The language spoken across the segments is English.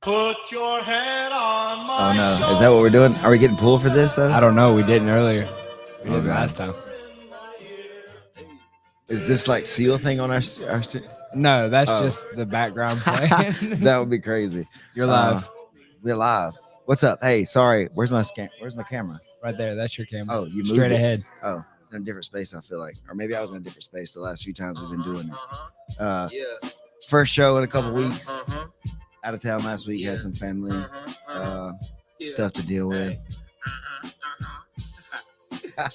Put your head on my Oh no, is that what we're doing? Are we getting pulled for this though? I don't know. We didn't earlier. We Oh, didn't God. last time. Is this like seal thing on our No, that's Oh. just the background playing. That would be crazy. You're live We're live. What's up? Hey, sorry. Where's my camera? right there. That's your camera. Oh, you moved straight it? ahead. Oh, it's in a different space. I feel like, or maybe I was in a different space the last few times we've been doing it. Yeah. First show in a couple weeks. Uh-huh. Out of town last week. Yeah. Had some family Yeah. stuff to deal with. Yeah.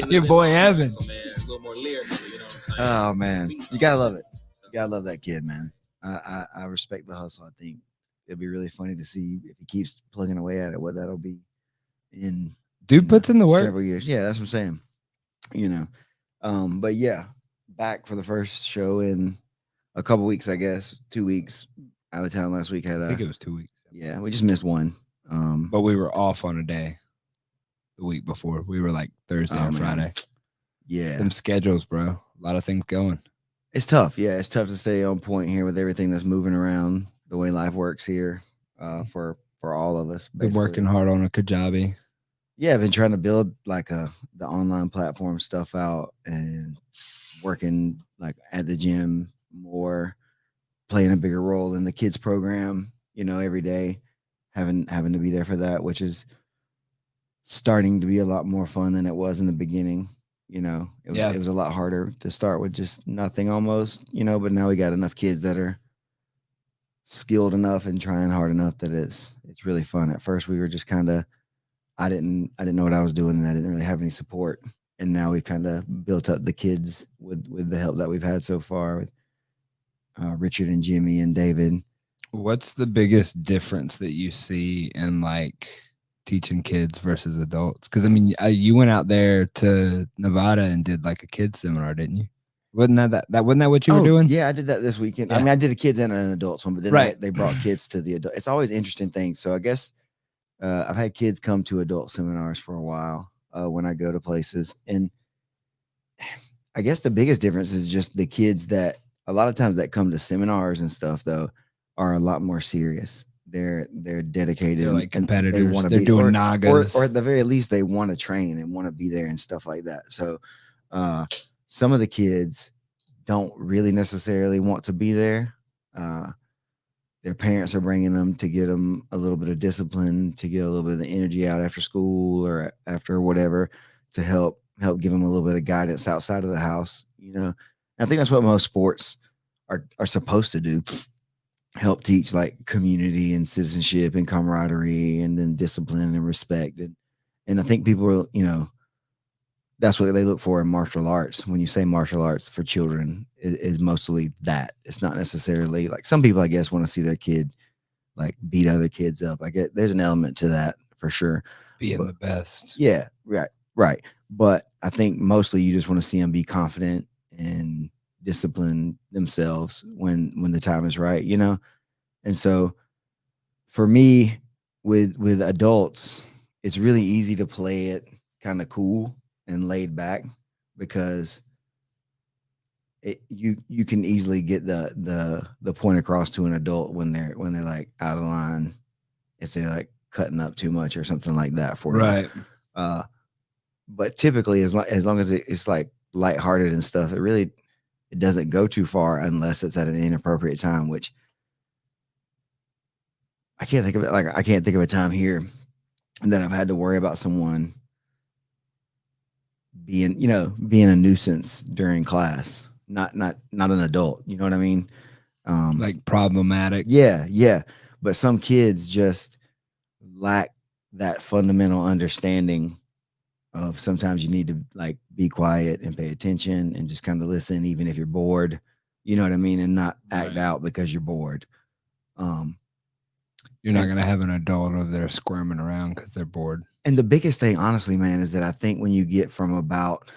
Your boy Evan. So, man, a little more lyrical, you know what I'm saying? Oh man, you gotta love it. You gotta love that kid, man. I respect the hustle. I think it'll be really funny to see if he keeps plugging away at it, what that'll be in Dude puts in the work. several years. Yeah, that's what I'm saying. You know, but yeah, back for the first show in a couple weeks, I guess. 2 weeks out of town last week. I think it was 2 weeks. Yeah, we just missed one. But we were off on a day the week before. We were like Thursday or Friday. Yeah. Them schedules, bro. A lot of things going. It's tough. Yeah, it's tough to stay on point here with everything that's moving around, the way life works here for all of us. Been basically. working hard on a Kajabi. Yeah, I've been trying to build like the online platform stuff out and working like at the gym more, playing a bigger role in the kids program, you know, every day, having to be there for that, which is starting to be a lot more fun than it was in the beginning. You know, it was a lot harder to start with just nothing almost, you know, but now we got enough kids that are skilled enough and trying hard enough that it's really fun. At first we were just kind of, I didn't know what I was doing and I didn't really have any support. And now we've kind of built up the kids with the help that we've had so far with Richard and Jimmy and David. What's the biggest difference that you see in like teaching kids versus adults? Because I mean, you went out there to Nevada and did like a kids seminar, didn't you? Wasn't that wasn't that what you were doing? Yeah, I did that this weekend. Yeah. I mean, I did a kids and an adults one, but then Right. they brought kids to the adult. It's always interesting things. So I guess I've had kids come to adult seminars for a while when I go to places, and I guess the biggest difference is just the kids that a lot of times that come to seminars and stuff though are a lot more serious. They're dedicated. They're like and competitors. They want to They're be doing nagas. or at the very least they want to train and want to be there and stuff like that. So some of the kids don't really necessarily want to be there. Their parents are bringing them to get them a little bit of discipline, to get a little bit of the energy out after school or after whatever, to help give them a little bit of guidance outside of the house. You know, and I think that's what most sports are supposed to do. Help teach like community and citizenship and camaraderie and then discipline and respect. And I think people, you know, that's what they look for in martial arts. When you say martial arts for children, is mostly that. It's not necessarily like some people, I guess, want to see their kid like beat other kids up. I get there's an element to that for sure. Being the best. Yeah, right. But I think mostly you just want to see them be confident and discipline themselves when the time is right, you know? And so for me with adults, it's really easy to play it kind of cool and laid back because you can easily get the point across to an adult when they're like out of line, if they're like cutting up too much or something like that for Right. you. But typically as long as it's like lighthearted and stuff, it doesn't go too far unless it's at an inappropriate time, which I can't think of it. Like I can't think of a time here that I've had to worry about someone being a nuisance during class. Not an adult. You know what I mean? Like problematic. Yeah. But some kids just lack that fundamental understanding of sometimes you need to like be quiet and pay attention and just kind of listen, even if you're bored, you know what I mean? And not act out because you're bored. You're not going to have an adult over there squirming around because they're bored. And the biggest thing, honestly, man, is that I think when you get from about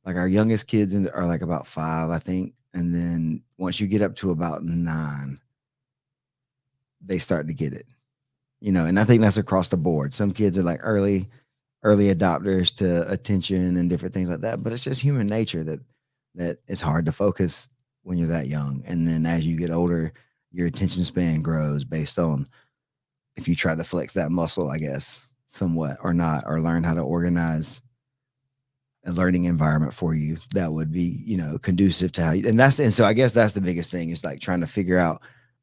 like our youngest kids are like about 5, I think. And then once you get up to about 9, they start to get it, you know, and I think that's across the board. Some kids are like early adopters to attention and different things like that, but it's just human nature that it's hard to focus when you're that young. And then as you get older, your attention span grows based on if you try to flex that muscle, I guess, somewhat or not, or learn how to organize a learning environment for you that would be, conducive to how you, and so I guess that's the biggest thing is like trying to figure out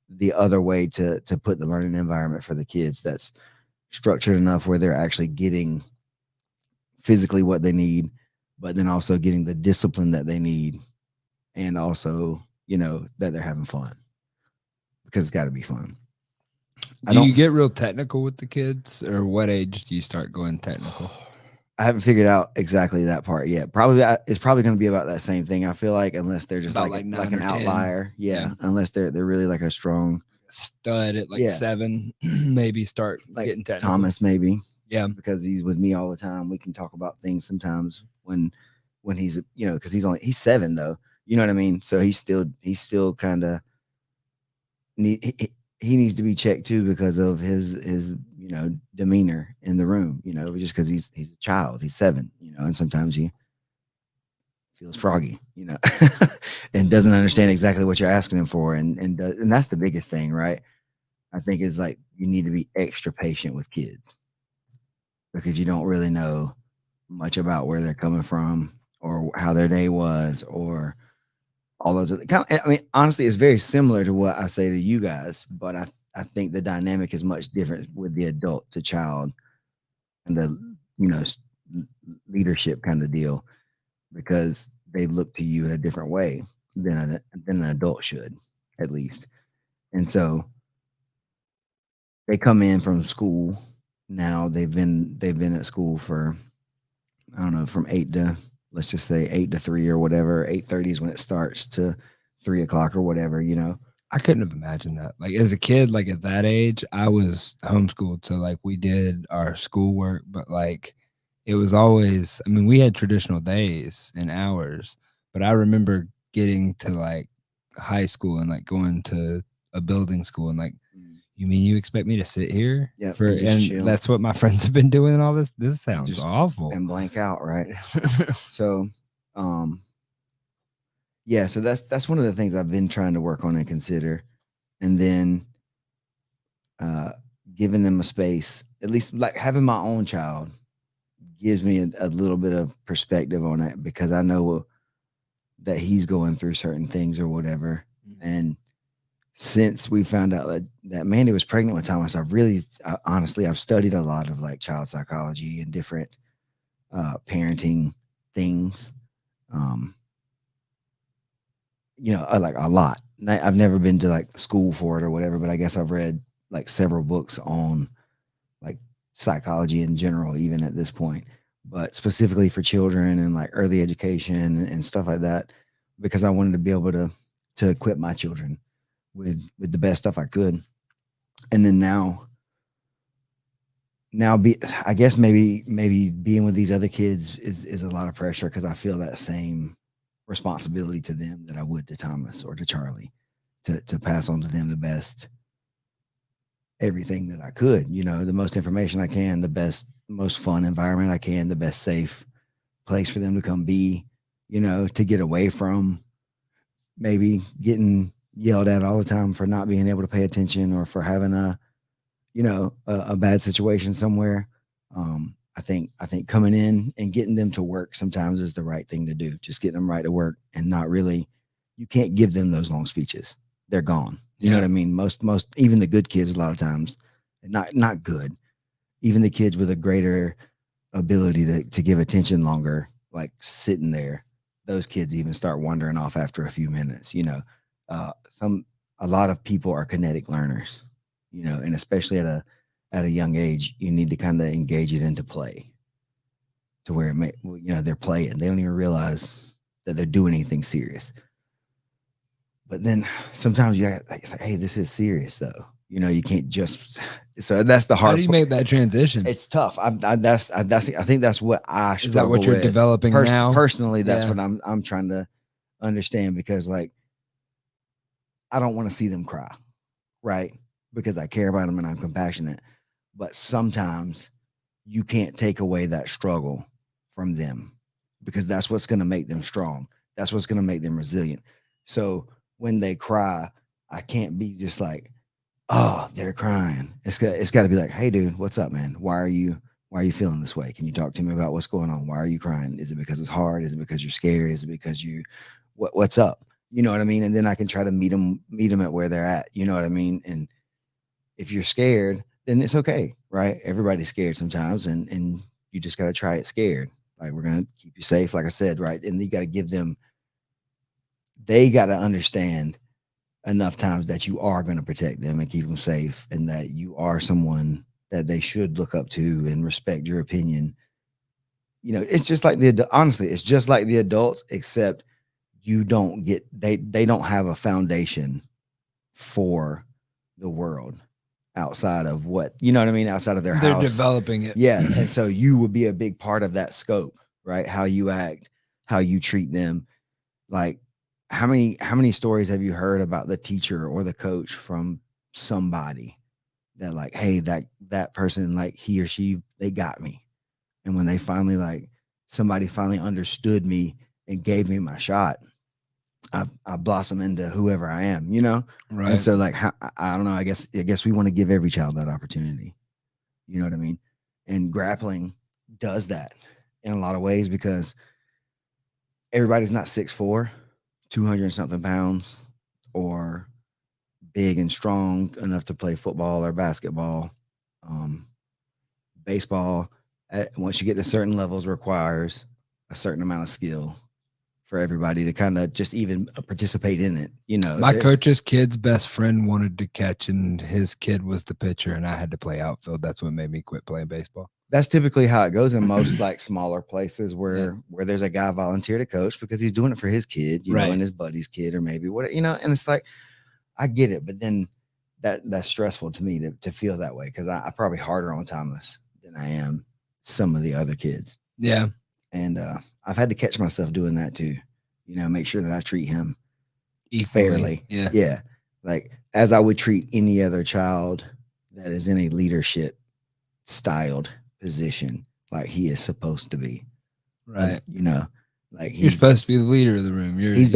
the other way to put the learning environment for the kids that's structured enough where they're actually getting physically what they need, but then also getting the discipline that they need, and also, that they're having fun, because it's got to be fun. Do you get real technical with the kids, or what age do you start going technical? I haven't figured out exactly that part yet. Probably it's probably going to be about that same thing. I feel like, unless they're just About like like an 9 or 10. outlier. Yeah. Unless they're really like a strong Stud at like Yeah. 7, maybe start like getting technical. Thomas, maybe. Yeah. Because he's with me all the time. We can talk about things sometimes when he's, because he's 7 though. You know what I mean? So he's still kind of he needs to be checked too because of his demeanor in the room, just because he's a child. He's 7, and sometimes he feels froggy, and doesn't understand exactly what you're asking him for, and that's the biggest thing, right? I think is like you need to be extra patient with kids because you don't really know much about where they're coming from or how their day was or all those other I mean, honestly, it's very similar to what I say to you guys, but I think the dynamic is much different with the adult to child and the, leadership kind of deal, because they look to you in a different way than an adult should, at least. And so they come in from school. Now they've been at school for, I don't know, from 8 to, let's just say 8 to 3 or whatever. 8:30 is when it starts to 3 o'clock or whatever, I couldn't have imagined that. Like as a kid, like at that age, I was homeschooled. So like we did our schoolwork, but like it was always, I mean, we had traditional days and hours, but I remember getting to like high school and like going to a building school and like, you mean you expect me to sit here? Yeah, For and just and chill. that's what my friends have been doing and all this. This sounds Just- awful. and blank out, right? So, yeah, so that's one of the things I've been trying to work on and consider. And then giving them a space, at least like having my own child gives me a little bit of perspective on it, because I know that he's going through certain things or whatever. And since we found out that Mandy was pregnant with Thomas, honestly, I've studied a lot of like child psychology and different parenting things. Like a lot. I've never been to like school for it or whatever, but I guess I've read like several books on like psychology in general, even at this point, but specifically for children and like early education and stuff like that, because I wanted to be able to equip my children with the best stuff I could. And then now I guess maybe being with these other kids is a lot of pressure, because I feel that same responsibility to them that I would to Thomas or to Charlie, to pass on to them the best, everything that I could, the most information I can, the best, most fun environment I can, the best safe place for them to come be, to get away from maybe getting yelled at all the time for not being able to pay attention or for having a bad situation somewhere. I think coming in and getting them to work sometimes is the right thing to do. Just getting them right to work, and not really, you can't give them those long speeches. They're gone. You know what I mean? Most, even the good kids, a lot of times, not good. Even the kids with a greater ability to give attention longer, like sitting there, those kids even start wandering off after a few minutes. A lot of people are kinetic learners, and especially at a young age, you need to kind of engage it into play, to where they're playing. They don't even realize that they're doing anything serious. But then sometimes you got like, hey, this is serious though. You can't just. So that's the hard. How do you make that transition? It's tough. I think that's what I struggle with. Is that what you're developing now? Personally, that's what I'm trying to understand, because like I don't want to see them cry, right? Because I care about them and I'm compassionate. But sometimes you can't take away that struggle from them, because that's what's going to make them strong. That's what's going to make them resilient. So when they cry, I can't be just like, oh, they're crying. It's got to be like, hey, dude, what's up, man? Why are you feeling this way? Can you talk to me about what's going on? Why are you crying? Is it because it's hard? Is it because you're scared? Is it because what's up? You know what I mean? And then I can try to meet them at where they're at. You know what I mean? And if you're scared, then it's okay, right? Everybody's scared sometimes, and you just got to try it scared. Like, we're gonna keep you safe, like I said, right? And you got to give them. They got to understand enough times that you are going to protect them and keep them safe, and that you are someone that they should look up to and respect your opinion. You know, it's just like honestly, it's just like the adults, except you don't get they don't have a foundation for the world outside of what, you know what I mean, outside of their They're house. developing it. Yeah. And so you would be a big part of that scope, right? How you act, how you treat them. Like, how many stories have you heard about the teacher or the coach from somebody that, like, hey, that person, like, he or she, they got me. And when they finally, like, somebody finally understood me and gave me my shot, I blossom into whoever I am, you know? Right. And so, like, I don't know, I guess we want to give every child that opportunity. You know what I mean? And grappling does that in a lot of ways, because everybody's not 6'4", 200 and something pounds, or big and strong enough to play football or basketball. Baseball, once you get to certain levels, requires a certain amount of skill for everybody to kind of just even participate in it. You know, My coach's kid's best friend wanted to catch, and his kid was the pitcher, and I had to play outfield. That's what made me quit playing baseball. That's typically how it goes in most like smaller places where there's a guy volunteer to coach because he's doing it for his kid, you know, and his buddy's kid, or maybe what, you know. And it's like, I get it, but then that's stressful to me to feel that way, because I'm probably harder on Thomas than I am some of the other kids. Yeah. And I've had to catch myself doing that too, you know, make sure that I treat him Equally. fairly. Yeah. Yeah. Like, as I would treat any other child that is in a leadership styled position, like he is supposed to be. Right. You know, like You're supposed to be the leader of the room. He's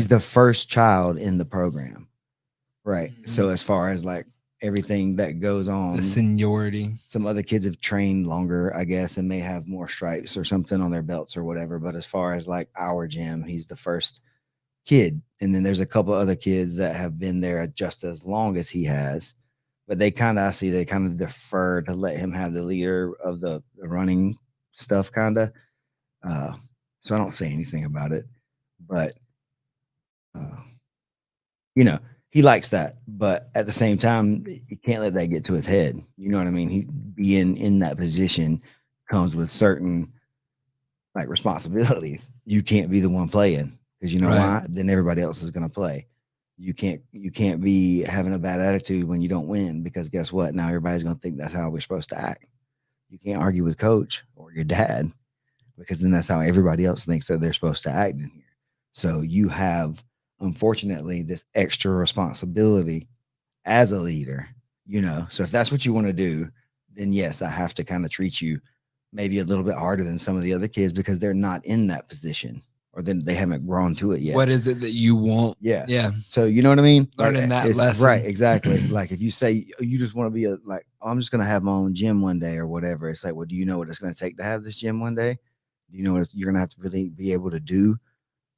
the first child in the program. Right. Mm-hmm. So as far as like everything that goes on, the seniority, some other kids have trained longer, I guess, and may have more stripes or something on their belts or whatever. But as far as like our gym, he's the first kid. And then there's a couple of other kids that have been there just as long as he has. But they kind of defer to let him have the leader of the running stuff, kind of. So I don't say anything about it. But, you know, he likes that. But at the same time, you can't let that get to his head. You know what I mean? He being in that position comes with certain like responsibilities. You can't be the one playing, because you know why? Then everybody else is going to play. You can't be having a bad attitude when you don't win, because guess what? Now everybody's going to think that's how we're supposed to act. You can't argue with coach or your dad, because then that's how everybody else thinks that they're supposed to act in here. So you have, unfortunately, this extra responsibility as a leader, you know. So if that's what you want to do, then yes, I have to kind of treat you maybe a little bit harder than some of the other kids, because they're not in that position, or then they haven't grown to it yet. What is it that you want? Yeah. Yeah. So you know what I mean? Learning that lesson. Right, exactly. Like, if you say you just want to be I'm just going to have my own gym one day or whatever. It's like, well, do you know what it's going to take to have this gym one day? Do you know what you're going to have to really be able to do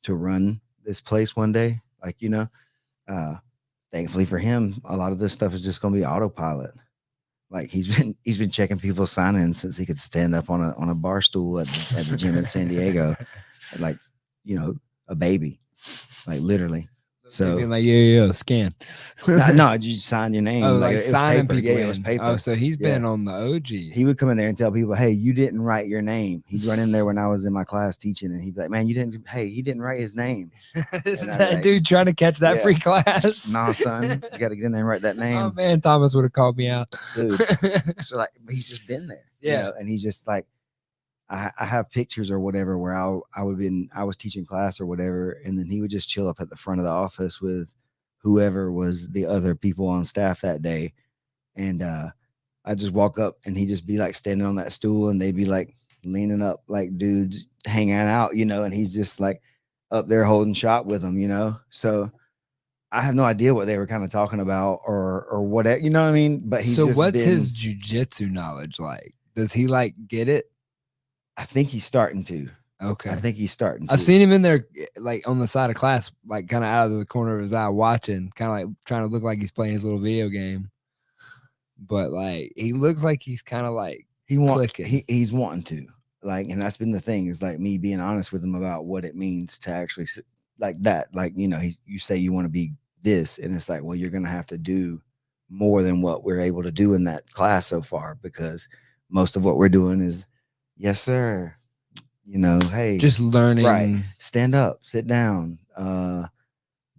to run this place one day? Like, you know, thankfully for him, a lot of this stuff is just going to be autopilot. Like, he's been checking people's sign-ins since he could stand up on a bar stool at the gym in San Diego, like, you know, a baby, like literally. So like, yo, scan. no, you sign your name. Oh, like it was signing paper. people. Yeah, it was paper. Oh, so he's been on the OG. He would come in there and tell people, "Hey, you didn't write your name." He'd run in there when I was in my class teaching, and he'd be like, "Man, you didn't. Hey, he didn't write his name." That like, dude trying to catch that free class. Nah, son, you got to get in there and write that name. Oh man, Thomas would have called me out, dude. So like, he's just been there, you know, and he's just like, I have pictures or whatever where I was teaching class or whatever, and then he would just chill up at the front of the office with whoever was the other people on staff that day, and I just walk up and he'd just be like standing on that stool, and they'd be like leaning up like dudes hanging out, you know, and he's just like, up there holding shot with them, you know. So I have no idea what they were kind of talking about or whatever, you know what I mean? But he's So just what's been, his jujitsu knowledge like? Does he like get it? I think he's starting to. Okay. I think he's starting to. I've seen him in there, like on the side of class, like kind of out of the corner of his eye, watching, kind of like trying to look like he's playing his little video game. But like, he looks like he's kind of like clicking. He's wanting to, like, and that's been the thing, is like me being honest with him about what it means to actually like that. Like, you know, you say you want to be this, and it's like, well, you're gonna have to do more than what we're able to do in that class so far, because most of what we're doing is, yes, sir. You know, hey, Just learning. right? Stand up, sit down,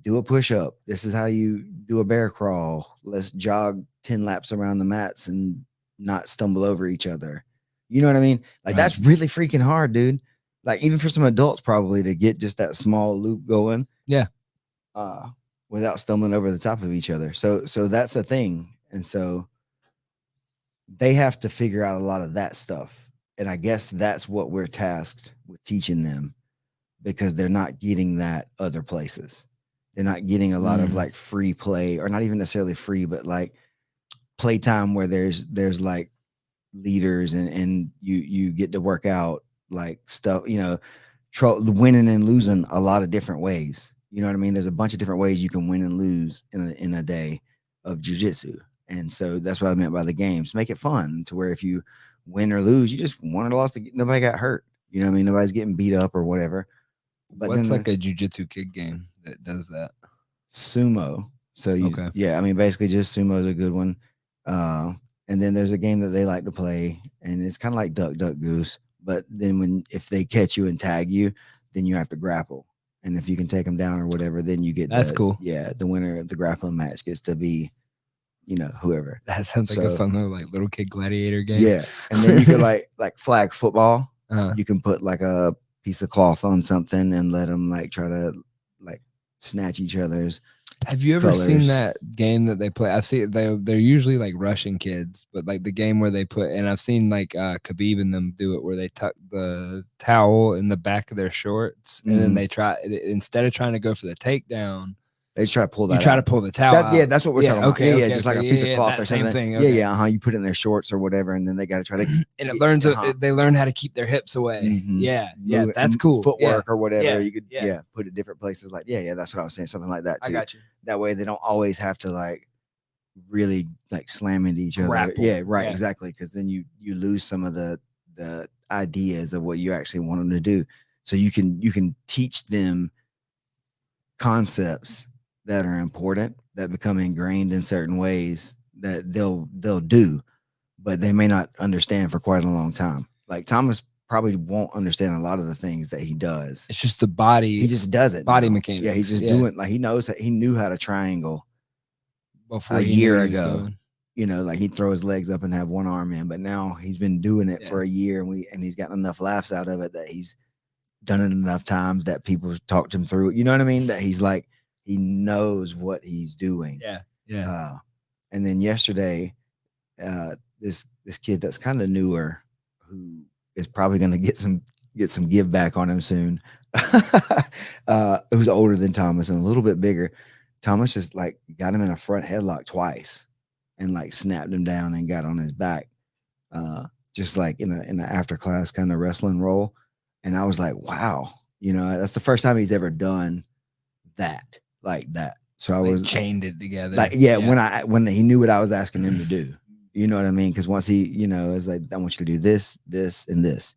do a push up. This is how you do a bear crawl. Let's jog 10 laps around the mats and not stumble over each other. You know what I mean? Like, Right. that's really freaking hard, dude. Like, even for some adults, probably, to get just that small loop going. Yeah. Without stumbling over the top of each other. So that's a thing. And so they have to figure out a lot of that stuff. And I guess that's what we're tasked with teaching them, because they're not getting that other places. They're not getting a lot of like free play, or not even necessarily free, but like playtime where there's like leaders and you get to work out like stuff, you know, winning and losing a lot of different ways. You know what I mean? There's a bunch of different ways you can win and lose in a day of jiu-jitsu. And so that's what I meant by the games. Make it fun to where if you win or lose, you just won or lost, nobody got hurt. You know what I mean? Nobody's getting beat up or whatever. But what's then like a jiu-jitsu kid game that does that? Sumo. So Okay. yeah, I mean, basically just sumo is a good one. And then there's a game that they like to play, and it's kind of like duck, duck, goose. But then if they catch you and tag you, then you have to grapple. And if you can take them down or whatever, then you get That's cool. Yeah, the winner of the grappling match gets to be, you know, whoever. That sounds like a fun little like little kid gladiator game. Yeah, and then you could like flag football. Uh-huh. You can put like a piece of cloth on something and let them like try to like snatch each other's. Have you ever seen colors. that game that they play? I've seen they're usually like Russian kids, but like the game where they put, and I've seen like Khabib and them do it, where they tuck the towel in the back of their shorts, and then they try, instead of trying to go for the takedown, they try to pull that. You try out. to pull the towel out. Yeah, that's what we're talking about. Okay, yeah, just like a piece of cloth or something. Thing, okay. Yeah. You put it in their shorts or whatever, and then they got to try to. And it learns. They learn how to keep their hips away. Mm-hmm. Yeah, that's cool. Footwork or whatever. You could yeah put it different places. Like that's what I was saying. Something like that too. I got you. That way they don't always have to like really like slam into each Grapple. other. Yeah, right, exactly. Because then you lose some of the ideas of what you actually want them to do. So you can teach them concepts that are important, that become ingrained in certain ways that they'll do, but they may not understand for quite a long time. Like Thomas probably won't understand a lot of the things that he does. It's just the body. He just does it. Body mechanics. Yeah, he's just doing, like, he knows that he knew how to triangle before a year ago. You know, like he'd throw his legs up and have one arm in, but now he's been doing it for a year, and he's gotten enough laughs out of it that he's done it enough times that people talked him through it. You know what I mean? That he's like, he knows what he's doing. Yeah. And then yesterday, this kid that's kind of newer, who is probably going to get some give back on him soon, who's older than Thomas and a little bit bigger. Thomas just like got him in a front headlock twice and like snapped him down and got on his back, just like in an after class kind of wrestling role. And I was like, wow, you know, that's the first time he's ever done that. Like that. So I was chained it together. Like, when he knew what I was asking him to do, you know what I mean? Because once he, you know, it's like, I want you to do this, this, and this.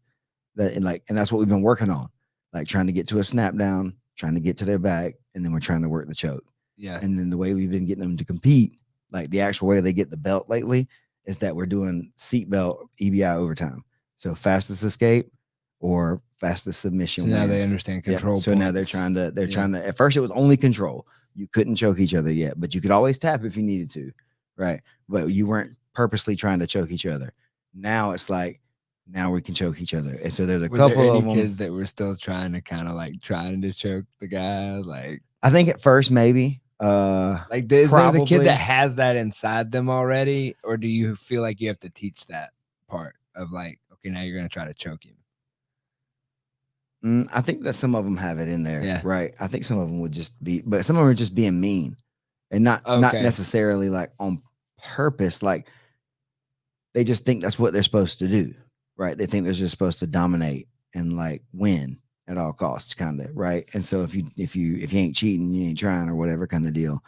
And that's what we've been working on. Like trying to get to a snap down, trying to get to their back, and then we're trying to work the choke. Yeah. And then the way we've been getting them to compete, like the actual way they get the belt lately, is that we're doing seatbelt EBI overtime. So fastest escape or fastest submission. So now they understand control. So now they're trying to, at first it was only control. You couldn't choke each other yet, but you could always tap if you needed to. Right. But you weren't purposely trying to choke each other. Now it's like, now we can choke each other. And so there's a couple of kids that were still trying to choke the guy. Like, I think at first, maybe, like, is there the kid that has that inside them already? Or do you feel like you have to teach that part of like, okay, now you're going to try to choke him? I think that some of them have it in there, Yeah. right? I think some of them would just be, but some of them are just being mean, and not Okay. necessarily like on purpose. Like they just think that's what they're supposed to do, right? They think they're just supposed to dominate and like win at all costs, kind of, right? And so if you ain't cheating, you ain't trying or whatever kind of deal.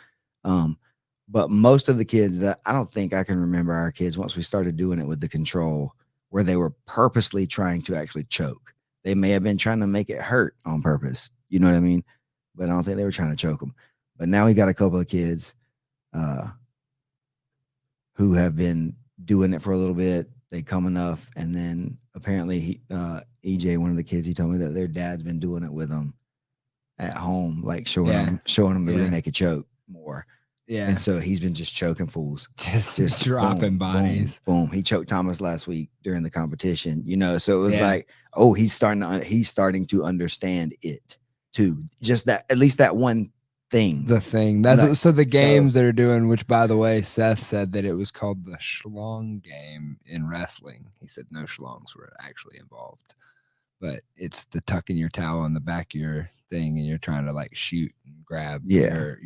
But most of the kids that I don't think I can remember our kids once we started doing it with the control where they were purposely trying to actually choke. They may have been trying to make it hurt on purpose. You know what I mean? But I don't think they were trying to choke them. But now we got a couple of kids who have been doing it for a little bit. They come enough, and then apparently EJ, one of the kids, he told me that their dad's been doing it with them at home, like showing them the rear naked choke more. Yeah. And so he's been just choking fools, just dropping bodies. Boom. He choked Thomas last week during the competition, you know. So it was like, oh, he's starting to understand it too. Just that, at least that one thing. The thing. That's so the games they're doing, which by the way, Seth said that it was called the schlong game in wrestling. He said no schlongs were actually involved. But it's the tucking your towel on the back of your thing and you're trying to like shoot and grab your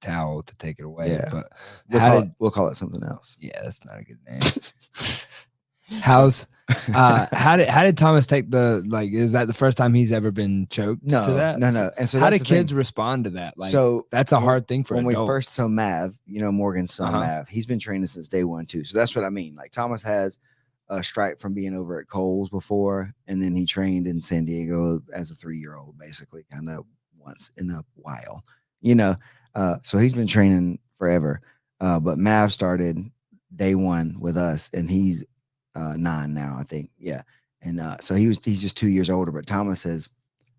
towel to take it away. Yeah. But we'll call it something else. Yeah, that's not a good name. How did Thomas take the, like, is that the first time he's ever been choked to that? No. And so how do kids respond to that? Like, so that's a hard thing for when adults. We first saw Mav, you know, Morgan's son Mav, he's been training since day one too. So that's what I mean. Like Thomas has a stripe from being over at Kohl's before, and then he trained in San Diego as a 3-year-old, basically, kind of once in a while, you know. So he's been training forever. But Mav started day one with us, and he's 9 now, I think. Yeah. And so he's just 2 years older, but Thomas has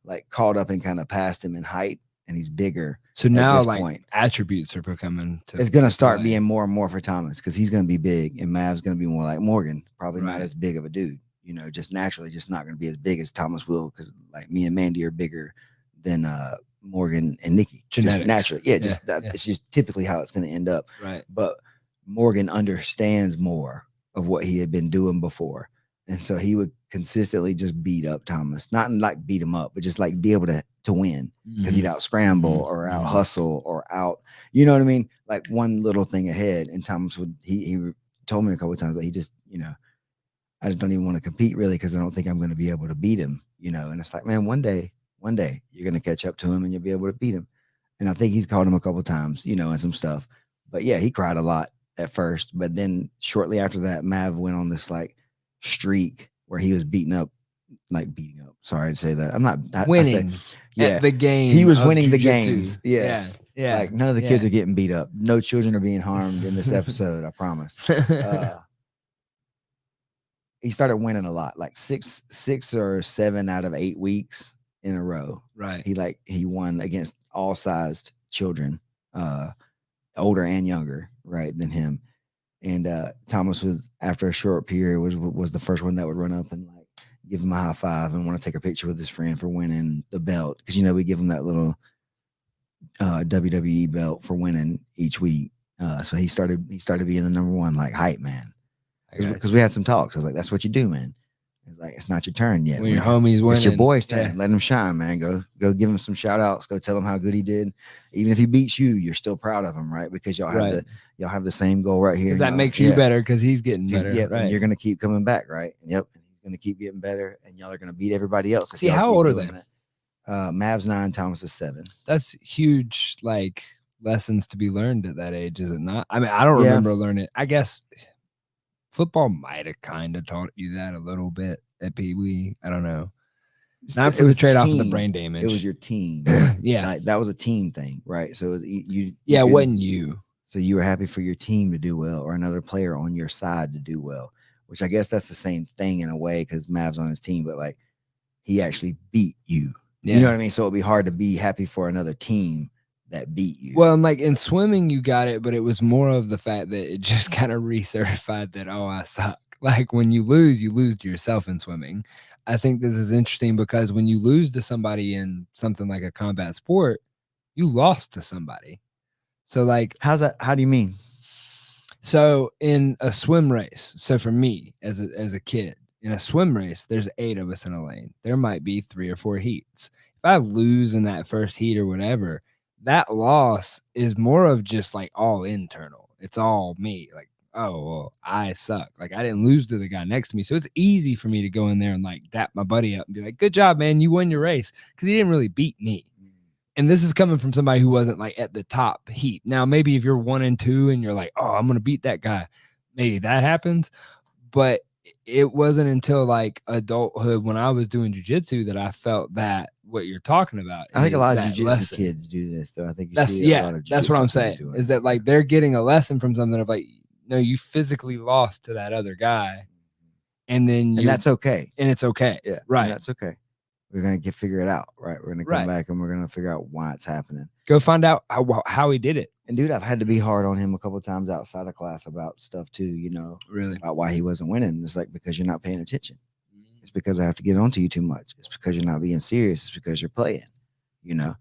like caught up and kind of passed him in height, and he's bigger. So now like attributes are becoming it's going to start being more and more for Thomas because he's going to be big, and Mav's going to be more like Morgan, probably not as big of a dude, you know, just naturally just not going to be as big as Thomas will, because like me and Mandy are bigger than Morgan and Nikki. Genetics. Just naturally. Yeah, just that it's just typically how it's going to end up. Right. But Morgan understands more of what he had been doing before. And so he would consistently just beat up Thomas, not like beat him up, but just like be able to win, because he'd out scramble or out hustle or out, you know what I mean? Like one little thing ahead. And Thomas would, he told me a couple of times that he just, you know, I just don't even want to compete really, because I don't think I'm going to be able to beat him, you know? And it's like, man, one day you're going to catch up to him and you'll be able to beat him. And I think he's called him a couple of times, you know, and some stuff. But yeah, he cried a lot at first, but then shortly after that, Mav went on this like streak where he was beating up. Sorry to say that. I'm not winning. At the game. He was winning the jiu-jitsu. games. Yes. Yeah. Like none of the kids are getting beat up. No children are being harmed in this episode. I promise. He started winning a lot, like six or 7 out of 8 weeks in a row. Right. He won against all sized children, older and younger, right, than him. And Thomas was, after a short period, was the first one that would run up and like give him a high five and want to take a picture with his friend for winning the belt, because you know we give him that little WWE belt for winning each week. So he started being the number one like hype man, because we had some talks. I was like, "That's what you do, man." It's like, it's not your turn yet. When your homie's winning, it's your boy's turn. Let him shine, man. Go give him some shout outs. Go tell him how good he did. Even if he beats you, you're still proud of him, right? Because y'all have the same goal right here. That makes you better because he's getting better. Yep, right. And you're gonna keep coming back, right? Yep. And he's gonna keep getting better, and y'all are gonna beat everybody else. See, how old are they? Mav's 9, Thomas is 7. That's huge, like lessons to be learned at that age, is it not? I mean, I don't remember learning. I guess football might have kind of taught you that a little bit at Pee Wee. I don't know. Not for the trade-off of the brain damage. It was your team. Yeah. Like, that was a team thing, right? So it was, you it wasn't you. So you were happy for your team to do well, or another player on your side to do well, which I guess that's the same thing in a way, because Mav's on his team, but like he actually beat you. Yeah. You know what I mean? So it'd be hard to be happy for another team that beat you. Well, and like in swimming, you got it, but it was more of the fact that it just kind of recertified that, oh, I suck. Like when you lose to yourself in swimming. I think this is interesting because when you lose to somebody in something like a combat sport, you lost to somebody. So like, how's that? How do you mean? So in a swim race, so for me as a kid, in a swim race, there's 8 of us in a lane. There might be 3 or 4 heats. If I lose in that first heat or whatever, that loss is more of just like all internal. It's all me. Like, oh, well, I suck. Like, I didn't lose to the guy next to me. So it's easy for me to go in there and like dap my buddy up and be like, good job, man. You won your race. Because he didn't really beat me. And this is coming from somebody who wasn't like at the top heat. Now, maybe if you're 1 and 2 and you're like, oh, I'm going to beat that guy, maybe that happens. But it wasn't until like adulthood when I was doing jujitsu that I felt that what you're talking about. I think a lot of that jujitsu lesson. kids do this, though. I think you That's see a lot of that's what jujitsu I'm kids saying. doing Is it. that like they're getting a lesson from something of like, no, you physically lost to that other guy, and then And that's okay. and it's okay. Yeah, Right. and that's okay. We're gonna figure it out, right? We're gonna come back and we're gonna figure out why it's happening. Go find out how he did it. And dude, I've had to be hard on him a couple of times outside of class about stuff too. You know, Really. about why he wasn't winning. It's like because you're not paying attention. It's because I have to get onto you too much. It's because you're not being serious. It's because you're playing. You know,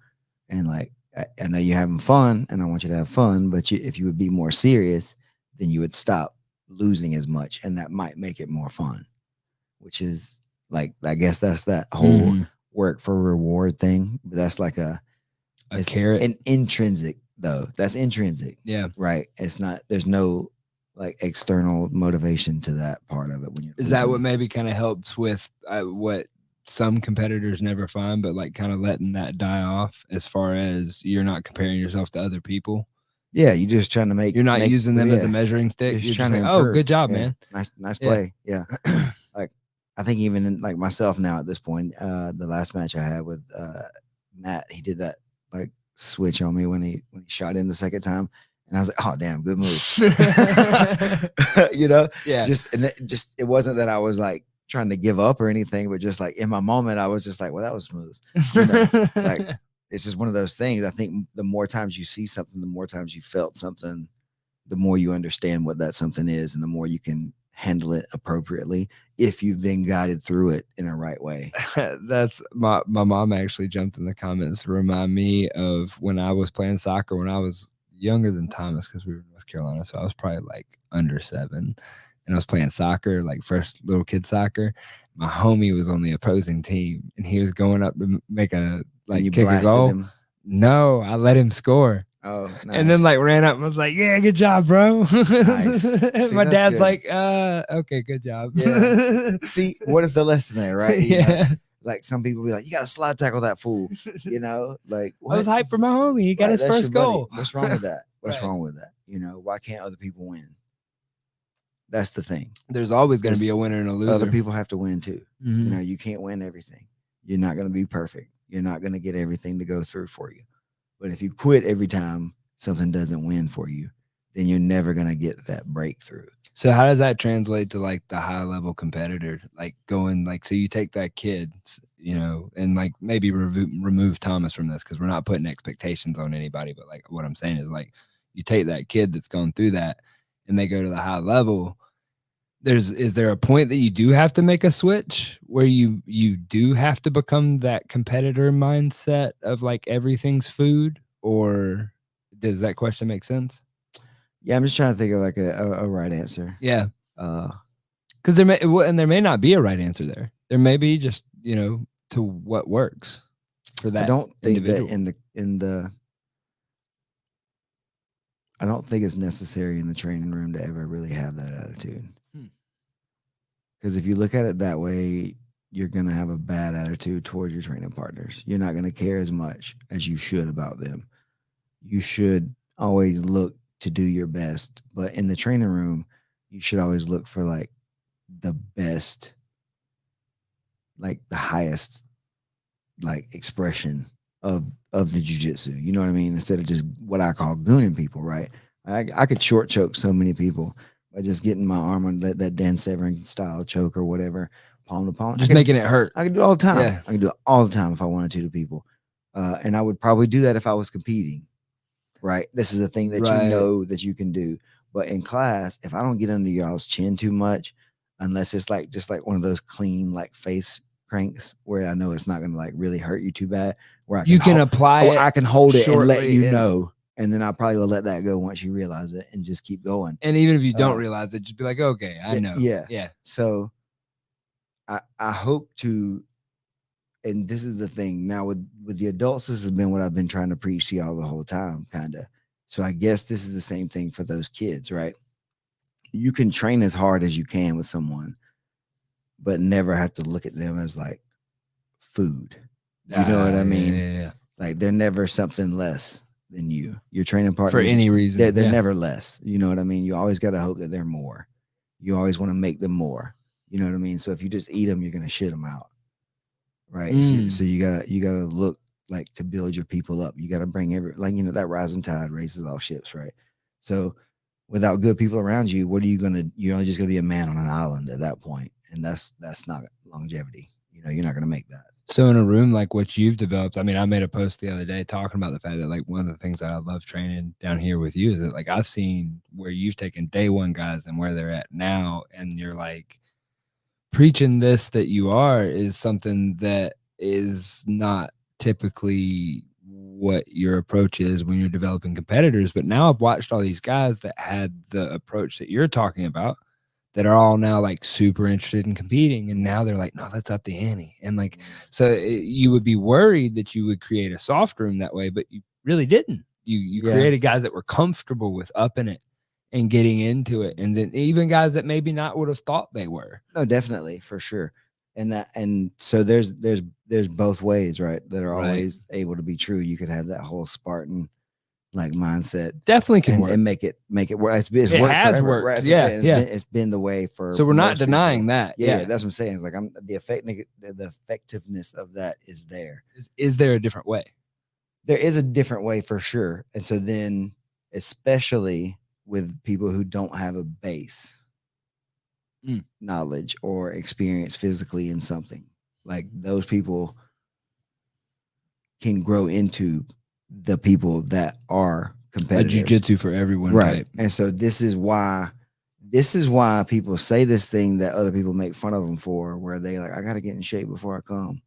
and like I know you're having fun, and I want you to have fun. But if you would be more serious, then you would stop losing as much, and that might make it more fun. Which is like, I guess that's that whole work for reward thing. But that's like a carrot. An intrinsic though. That's intrinsic. Yeah. Right. It's not. There's no like external motivation to that part of it. When you're is that what maybe kind of helps with what some competitors never find, but like kind of letting that die off as far as you're not comparing yourself to other people. Yeah, you're just trying to make. You're not using them as a measuring stick. You're just trying to. Oh, good job, man. Nice play. Yeah. Like I think even in, like myself now at this point, the last match I had with Matt, he did that like switch on me when he shot in the second time, and I was like, oh damn, good move. You know, yeah. It wasn't that I was like trying to give up or anything, but just like in my moment, I was just like, well, that was smooth. You know? Like it's just one of those things. I think the more times you see something, the more times you felt something, the more you understand what that something is, and the more you can handle it appropriately if you've been guided through it in a right way. That's my mom actually jumped in the comments to remind me of when I was playing soccer when I was younger than Thomas, because we were in North Carolina, so I was probably like under 7, and I was playing soccer, like first little kid soccer. My homie was on the opposing team, and he was going up to make a kick a goal. Him. No, I let him score. Oh, nice. And then like ran up and was like, yeah, good job, bro. Nice. See, my dad's good. Like, okay, good job. Yeah. See, what is the lesson there, right? You yeah. know, like some people be like, you got to slide tackle that fool. You know, like what? I was hyped for my homie. He got his first goal. What's wrong with that? What's Right. wrong with that? You know, why can't other people win? That's the thing. There's always going to be a winner and a loser. Other people have to win too. Mm-hmm. You know, you can't win everything. You're not going to be perfect. You're not going to get everything to go through for you. But if you quit every time something doesn't win for you, then you're never going to get that breakthrough. So how does that translate to like the high level competitor? Like going like, so you take that kid, you know, and like maybe remove Thomas from this, because we're not putting expectations on anybody. But like what I'm saying is like you take that kid that's gone through that and they go to the high level. Is there a point that you do have to make a switch where you do have to become that competitor mindset of like everything's food, or does that question make sense? Yeah, I'm just trying to think of like a right answer. Yeah. Because there may not be a right answer there. There may be just, you know, to what works for that. I don't think individual. that I don't think it's necessary in the training room to ever really have that attitude. Because if you look at it that way, you're going to have a bad attitude towards your training partners. You're not going to care as much as you should about them. You should always look to do your best. But in the training room, you should always look for like the best, like the highest like expression of the jiu-jitsu. You know what I mean? Instead of just what I call gooning people, right? I could short choke so many people by just getting my arm on that Dan Severn style choke or whatever, palm to palm. Just making it hurt. I can do it all the time. Yeah. I can do it all the time if I wanted to people. And I would probably do that if I was competing, right? This is a thing that you know that you can do. But in class, if I don't get under y'all's chin too much, unless it's like just like one of those clean like face cranks where I know it's not going to like really hurt you too bad, where you can apply it. I can hold it and let you and know. And then I probably will let that go once you realize it and just keep going. And even if you don't realize it, just be like, okay, I know. Yeah. Yeah. So I hope to, and this is the thing now with the adults, this has been what I've been trying to preach to y'all the whole time, kind of. So I guess this is the same thing for those kids, right? You can train as hard as you can with someone, but never have to look at them as like food. You know what I mean? Yeah. Like they're never something less than you. Your training partners For any reason. they're yeah. never less. You know what I mean? You always got to hope that they're more. You always want to make them more. You know what I mean? So if you just eat them, you're gonna shit them out, right? So you gotta look like to build your people up. You gotta bring that rising tide raises all ships, right? So without good people around you, what are you gonna? You're only just gonna be a man on an island at that point, and that's not longevity. You know, you're not gonna make that. So in a room like what you've developed, I mean, I made a post the other day talking about the fact that like one of the things that I love training down here with you is that like I've seen where you've taken day one guys and where they're at now, and you're like preaching this that you are is something that is not typically what your approach is when you're developing competitors. But now I've watched all these guys that had the approach that you're talking about that are all now like super interested in competing, and now they're like, no, that's up the ante. And like, so you would be worried that you would create a soft room that way, but you really didn't. You created guys that were comfortable with upping it and getting into it, and then even guys that maybe not would have thought they were. No, definitely, for sure. And so there's both ways, right? That are always able to be true. You could have that whole Spartan like mindset, definitely can work, and make it work. It's worked has forever, worked. right? Yeah, it's been the way for. So we're not most denying people. that. Yeah, that's what I'm saying. It's like the effectiveness of that is there. Is there a different way? There is a different way for sure. And so then, especially with people who don't have a base knowledge or experience physically in something, like those people can grow into the people that are competitive. A jiu-jitsu for everyone, right? And so this is why people say this thing that other people make fun of them for, where they like, I got to get in shape before I come.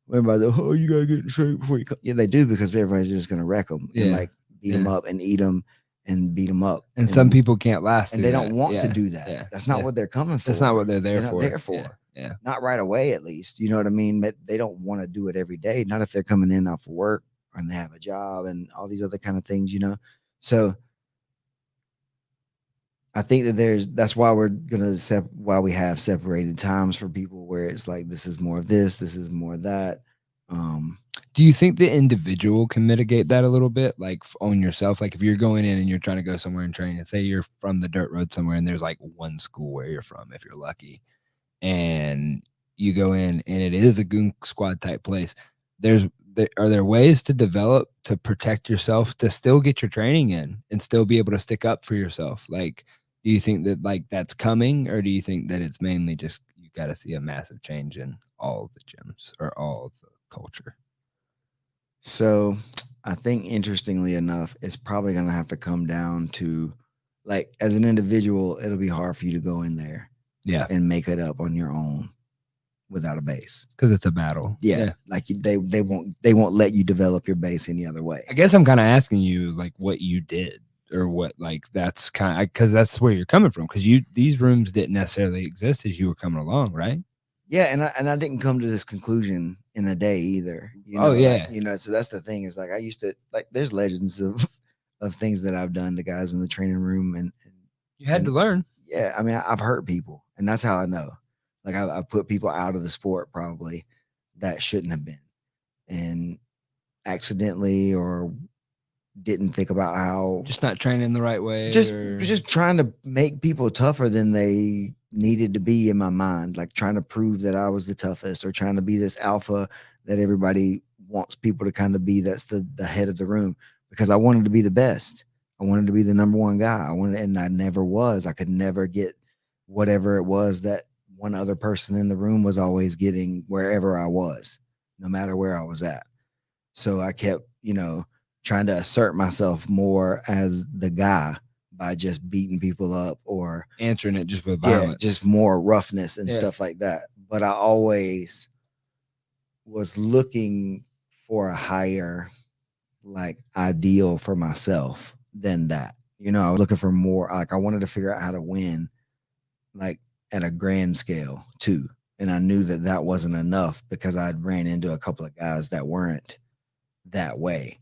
Everybody, oh, you got to get in shape before you come. Yeah, they do, because everybody's just going to wreck them and like beat them up and eat them and beat them up. And some people can't last, and they don't want to do that. That's not what they're coming for. That's not what they're there for. Not there for. Yeah. Not right away, at least. You know what I mean? But they don't want to do it every day. Not if they're coming in off of work and they have a job and all these other kind of things, you know? So I think that that's why we're going to why we have separated times for people, where it's like, this is more of this is more of that. Do you think the individual can mitigate that a little bit, like on yourself? Like if you're going in and you're trying to go somewhere and train, and say you're from the dirt road somewhere and there's like one school where you're from, if you're lucky, and you go in and it is a goon squad type place, are there ways to develop to protect yourself to still get your training in and still be able to stick up for yourself? Like, do you think that like that's coming, or do you think that it's mainly just you got to see a massive change in all of the gyms or all of the culture? So I think, interestingly enough, it's probably going to have to come down to, like, as an individual, it'll be hard for you to go in there and make it up on your own without a base, because it's a battle. Like they won't let you develop your base any other way. I guess I'm kind of asking you like what you did, or what, like, that's kind of, because that's where you're coming from, because these rooms didn't necessarily exist as you were coming along, right? Yeah, and I didn't come to this conclusion in a day either. You know, so that's the thing, is like, I used to, like, there's legends of things that I've done to guys in the training room, and you had to learn. Yeah, I mean, I've hurt people, and that's how I know. Like, I put people out of the sport probably that shouldn't have been, and accidentally, or didn't think about how, just not training the right way, just trying to make people tougher than they needed to be, in my mind, like trying to prove that I was the toughest, or trying to be this alpha that everybody wants people to kind of be. That's the head of the room, because I wanted to be the best. I wanted to be the number one guy. And I never was. I could never get whatever it was that one other person in the room was always getting, wherever I was, no matter where I was at. So I kept, trying to assert myself more as the guy by just beating people up, or answering it just with violence, just more roughness and stuff like that. But I always was looking for a higher, like, ideal for myself than that. I was looking for more, like, I wanted to figure out how to win, like, at a grand scale too. And I knew that that wasn't enough because I'd ran into a couple of guys that weren't that way,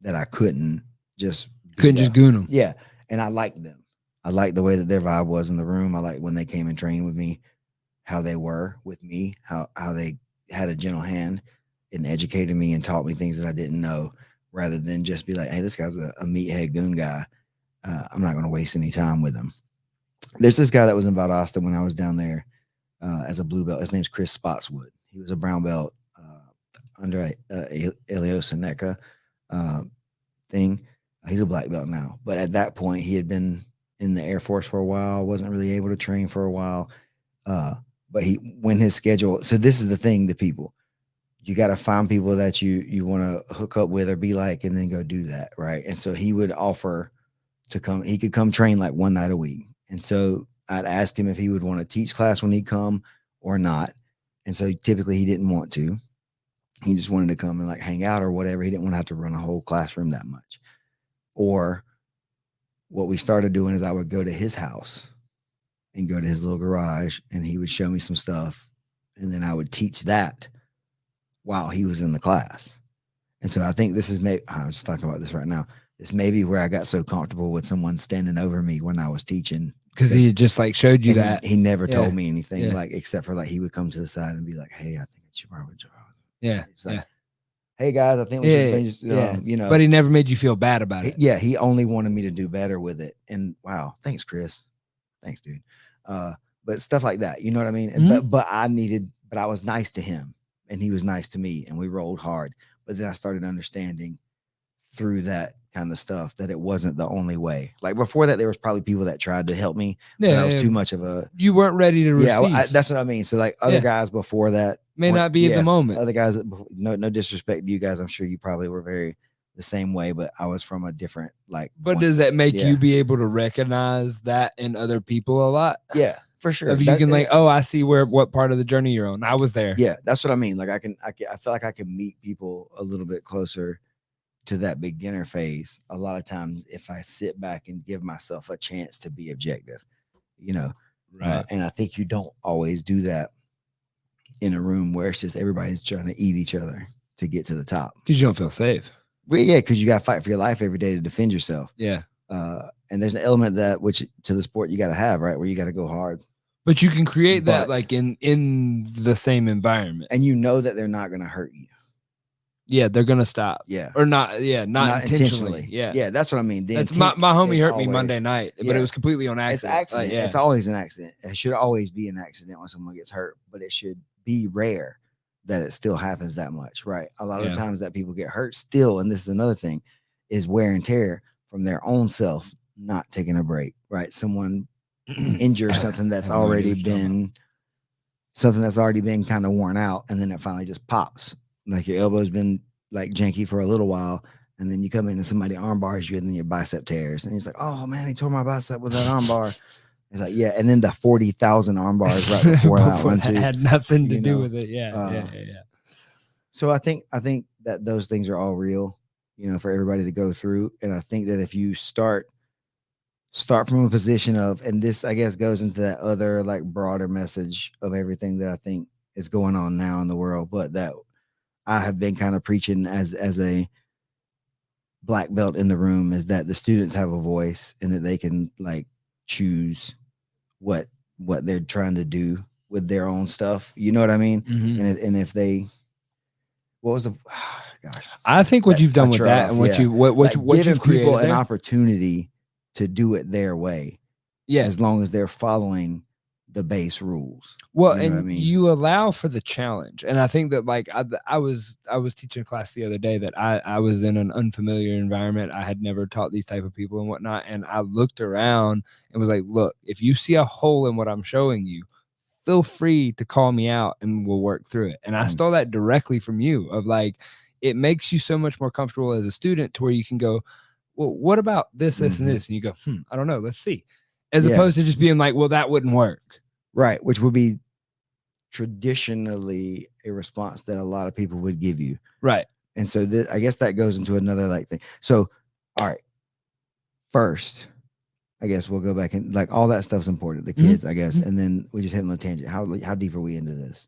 that I couldn't just Couldn't just goon them. Yeah. And I liked them. I liked the way that their vibe was in the room. I liked when they came and trained with me, how they were with me, how they had a gentle hand and educated me and taught me things that I didn't know, rather than just be like, hey, this guy's a meathead goon guy. I'm not going to waste any time with him. There's this guy that was in Valdosta when I was down there as a blue belt. His name's Chris Spotswood. He was a brown belt under Elio Seneca thing. He's a black belt now. But at that point, he had been in the Air Force for a while, wasn't really able to train for a while. But when his schedule, so this is the thing to people, you got to find people that you want to hook up with or be like, and then go do that. Right. And so he would offer to come, he could come train like one night a week. And so I'd ask him if he would want to teach class when he'd come or not. And so typically he didn't want to. He just wanted to come and like hang out or whatever. He didn't want to have to run a whole classroom that much. Or what we started doing is I would go to his house and go to his little garage, and he would show me some stuff, and then I would teach that while he was in the class. And so I think this is maybe, I was just talking about this right now. This may be where I got so comfortable with someone standing over me when I was teaching. Because he just like showed you that. He never told me anything, like, except for like he would come to the side and be like, hey, I think it's your probably job. Yeah. It's like, hey guys, I think we should bring you know. But he never made you feel bad about it. Yeah, he only wanted me to do better with it. And wow, thanks, Chris. Thanks, dude. But stuff like that, you know what I mean? And, but I was nice to him, and he was nice to me, and we rolled hard. But then I started understanding through that kind of stuff that it wasn't the only way. Like before that, there was probably people that tried to help me. Yeah, but I was too much of a. You weren't ready to receive. Yeah, that's what I mean. So like other guys before that may not be at the moment. Other guys, no disrespect to you guys. I'm sure you probably were very the same way, but I was from a different like. But does that make you be able to recognize that in other people a lot? Yeah, for sure. If you can like, oh, I see what part of the journey you're on. I was there. Yeah, that's what I mean. Like I feel like I can meet people a little bit closer to that beginner phase a lot of times if I sit back and give myself a chance to be objective, you know. Right. And I think you don't always do that in a room where it's just everybody's trying to eat each other to get to the top, because you don't feel safe. Well, yeah, because you got to fight for your life every day to defend yourself. Yeah. And there's an element that which to the sport you got to have, right, where you got to go hard. But you can create that like in the same environment, and you know that they're not going to hurt you. Yeah, they're gonna stop. Yeah, or not. Yeah, not intentionally. Yeah, that's what I mean. That's my homie hurt me Monday night, but it was completely on accident. It's accident. It's always an accident. It should always be an accident when someone gets hurt, but it should be rare that it still happens that much, right? A lot of times that people get hurt still, and this is another thing, is wear and tear from their own self not taking a break, right? Someone injures something that's already been kind of worn out, and then it finally just pops. Like your elbow's been like janky for a little while, and then you come in and somebody arm bars you, and then your bicep tears, and he's like, "Oh man, he tore my bicep with that arm bar." It's like, yeah, and then the 40,000 arm bars right before that one too had nothing to do with it. Yeah. So I think that those things are all real, you know, for everybody to go through, and I think that if you start from a position of, and this I guess goes into that other like broader message of everything that I think is going on now in the world, but that I have been kind of preaching as a black belt in the room, is that the students have a voice and that they can like choose what they're trying to do with their own stuff. You know what I mean? Mm-hmm. And if they, what was the, gosh, I think what you've done with that and what giving you've people an there? Opportunity to do it their way. Yeah. As long as they're following the base rules. Well, you know and you allow for the challenge. And I think that like I was teaching a class the other day that I was in an unfamiliar environment. I had never taught these type of people and whatnot. And I looked around and was like, look, if you see a hole in what I'm showing you, feel free to call me out and we'll work through it. And I stole that directly from you of like, it makes you so much more comfortable as a student to where you can go, well, what about this, and this? And you go, I don't know. Let's see. As opposed to just being like, well, that wouldn't work. Right. Which would be traditionally a response that a lot of people would give you. Right. And so I guess that goes into another like thing. So, all right. First, I guess we'll go back and like all that stuff's important. The Mhm. kids, I guess, and then we just hit on a tangent. How deep are we into this?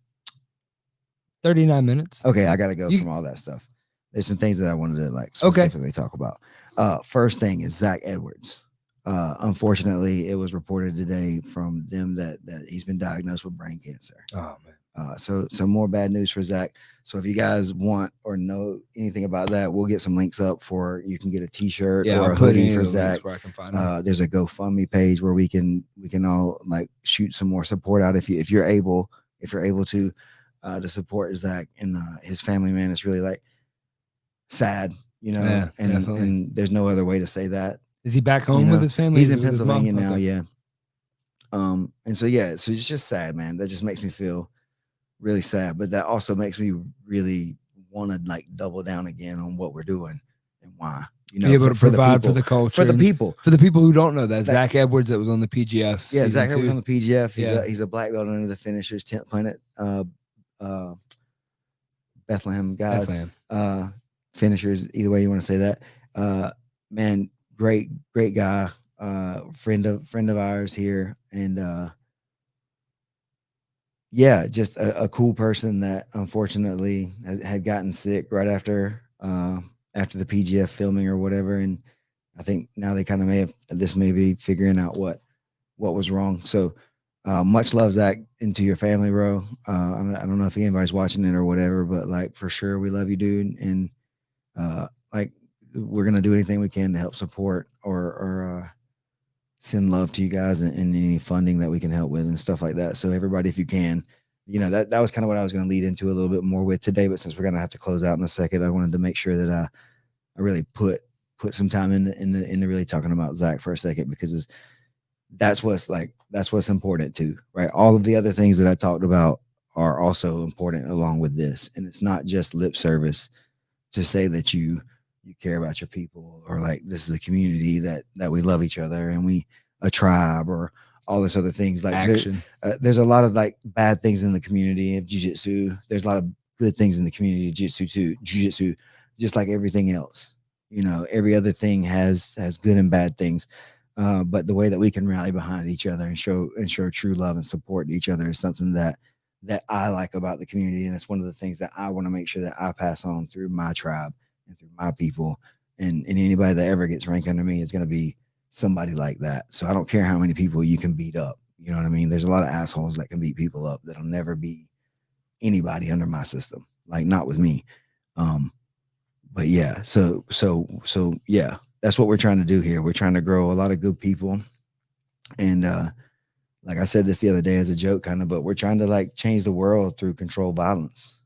39 minutes. Okay, I got to go You- from all that stuff. There's some things that I wanted to like Okay. specifically talk about. First thing is Zach Edwards. Unfortunately, it was reported today from them that he's been diagnosed with brain cancer. Oh man. So more bad news for Zach. So if you guys want or know anything about that, we'll get some links up for you can get a T-shirt Yeah, or I'll a put hoodie any of for the Zach. links where I can find them. There's a GoFundMe page where we can all like shoot some more support out if you're able to support Zach and his family. Man, it's really like sad, you know, Yeah, and definitely. and there's no other way to say that. Is he back home you know, with his family? He's Is in he with his mom? Pennsylvania now, Okay. yeah. And so yeah, so it's just sad, man. That just makes me feel really sad, but that also makes me really want to like double down again on what we're doing and why. You know, Be able to provide the for the culture. for the and people. For the people who don't know that, Zach Edwards that was on the PGF. Yeah, season Zach Edwards 2. on the PGF. Yeah. He's a black belt under the finishers, 10th Planet, Bethlehem guys. Bethlehem. Finishers, either way you want to say that. Man, great guy. Friend of ours here, and yeah, just a cool person that unfortunately had gotten sick right after the PGF filming or whatever, and I think now they kind of may be figuring out what was wrong. So much love, Zach, into your family, bro. I don't know if anybody's watching it or whatever, but like for sure we love you, dude, and like we're gonna do anything we can to help support or send love to you guys and any funding that we can help with and stuff like that. So everybody, if you can, you know, that was kind of what I was going to lead into a little bit more with today, but since we're going to have to close out in a second, I wanted to make sure that I really put some time into really talking about Zach for a second, because that's what's important too, right? All of the other things that I talked about are also important along with this. And it's not just lip service to say that you care about your people, or like this is a community that we love each other and we a tribe, or all this other things. Like Action. there's a lot of like bad things in the community of jiu-jitsu. There's a lot of good things in the community of jiu-jitsu, just like everything else. You know, every other thing has good and bad things. But the way that we can rally behind each other and show true love and support each other is something that I like about the community. And it's one of the things that I want to make sure that I pass on through my tribe and through my people, and anybody that ever gets ranked under me is going to be somebody like that. So I don't care how many people you can beat up. You know what I mean? There's a lot of assholes that can beat people up that'll never be anybody under my system, like not with me. But yeah, so yeah, that's what we're trying to do here. We're trying to grow a lot of good people. And like I said this the other day as a joke kind of, but we're trying to like change the world through controlled violence.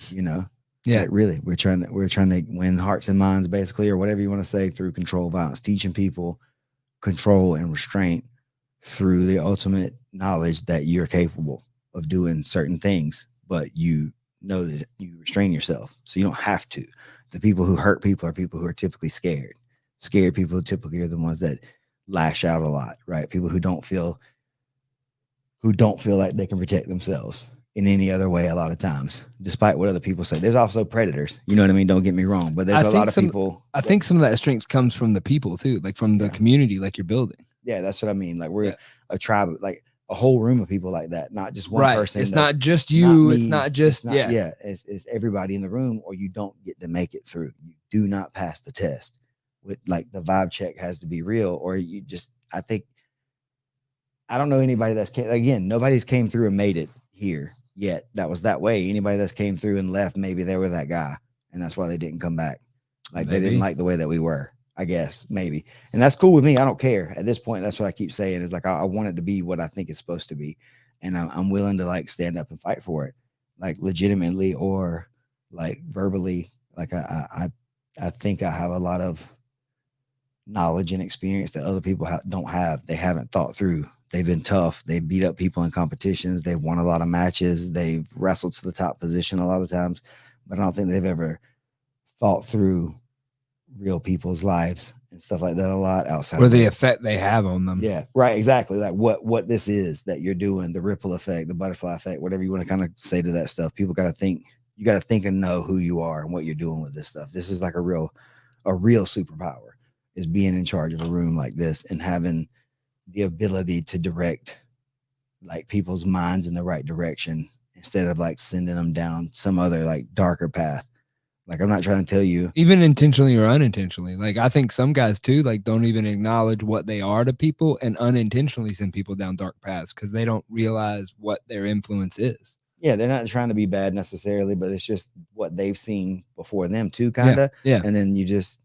You know? Yeah. Like really, we're trying to win hearts and minds, basically, or whatever you want to say, through controlled violence, teaching people control and restraint through the ultimate knowledge that you're capable of doing certain things, but you know that you restrain yourself, so you don't have to. The people who hurt people are people who are typically scared. Scared people typically are the ones that lash out a lot, right? People who don't feel like they can protect themselves in any other way a lot of times, despite what other people say. There's also predators, you know what I mean? Don't get me wrong, but there's a lot of people. I think some of that strength comes from the people too, like from the community, like you're building. Yeah, that's what I mean. Like we're a tribe, like a whole room of people like that, not just one person. It's not just you. It's not just It's everybody in the room, or you don't get to make it through. You do not pass the test. With like the vibe check has to be real, or you just. I don't know anybody nobody's came through and made it here yet. That was that way. Anybody that's came through and left, maybe they were that guy, and that's why they didn't come back. Like they didn't like the way that we were. I guess maybe, and that's cool with me. I don't care at this point. That's what I keep saying is like I want it to be what I think it's supposed to be, and I'm willing to like stand up and fight for it, like legitimately or like verbally. Like I think I have a lot of knowledge and experience that other people don't have. They haven't thought through. They've been tough. They beat up people in competitions. They've won a lot of matches. They've wrestled to the top position a lot of times, but I don't think they've ever thought through real people's lives and stuff like that a lot outside or the effect they have on them. Yeah, right. Exactly. Like what this is that you're doing, the ripple effect, the butterfly effect, whatever you want to kind of say to that stuff. People got to think, you got to think and know who you are and what you're doing with this stuff. This is like a real superpower. is being in charge of a room like this and having the ability to direct like people's minds in the right direction instead of like sending them down some other like darker path. Like, I'm not trying to tell you, even intentionally or unintentionally. Like, I think some guys too, like, don't even acknowledge what they are to people and unintentionally send people down dark paths because they don't realize what their influence is. yeah, they're not trying to be bad necessarily, but it's just what they've seen before them too, kind of. Yeah. And then you just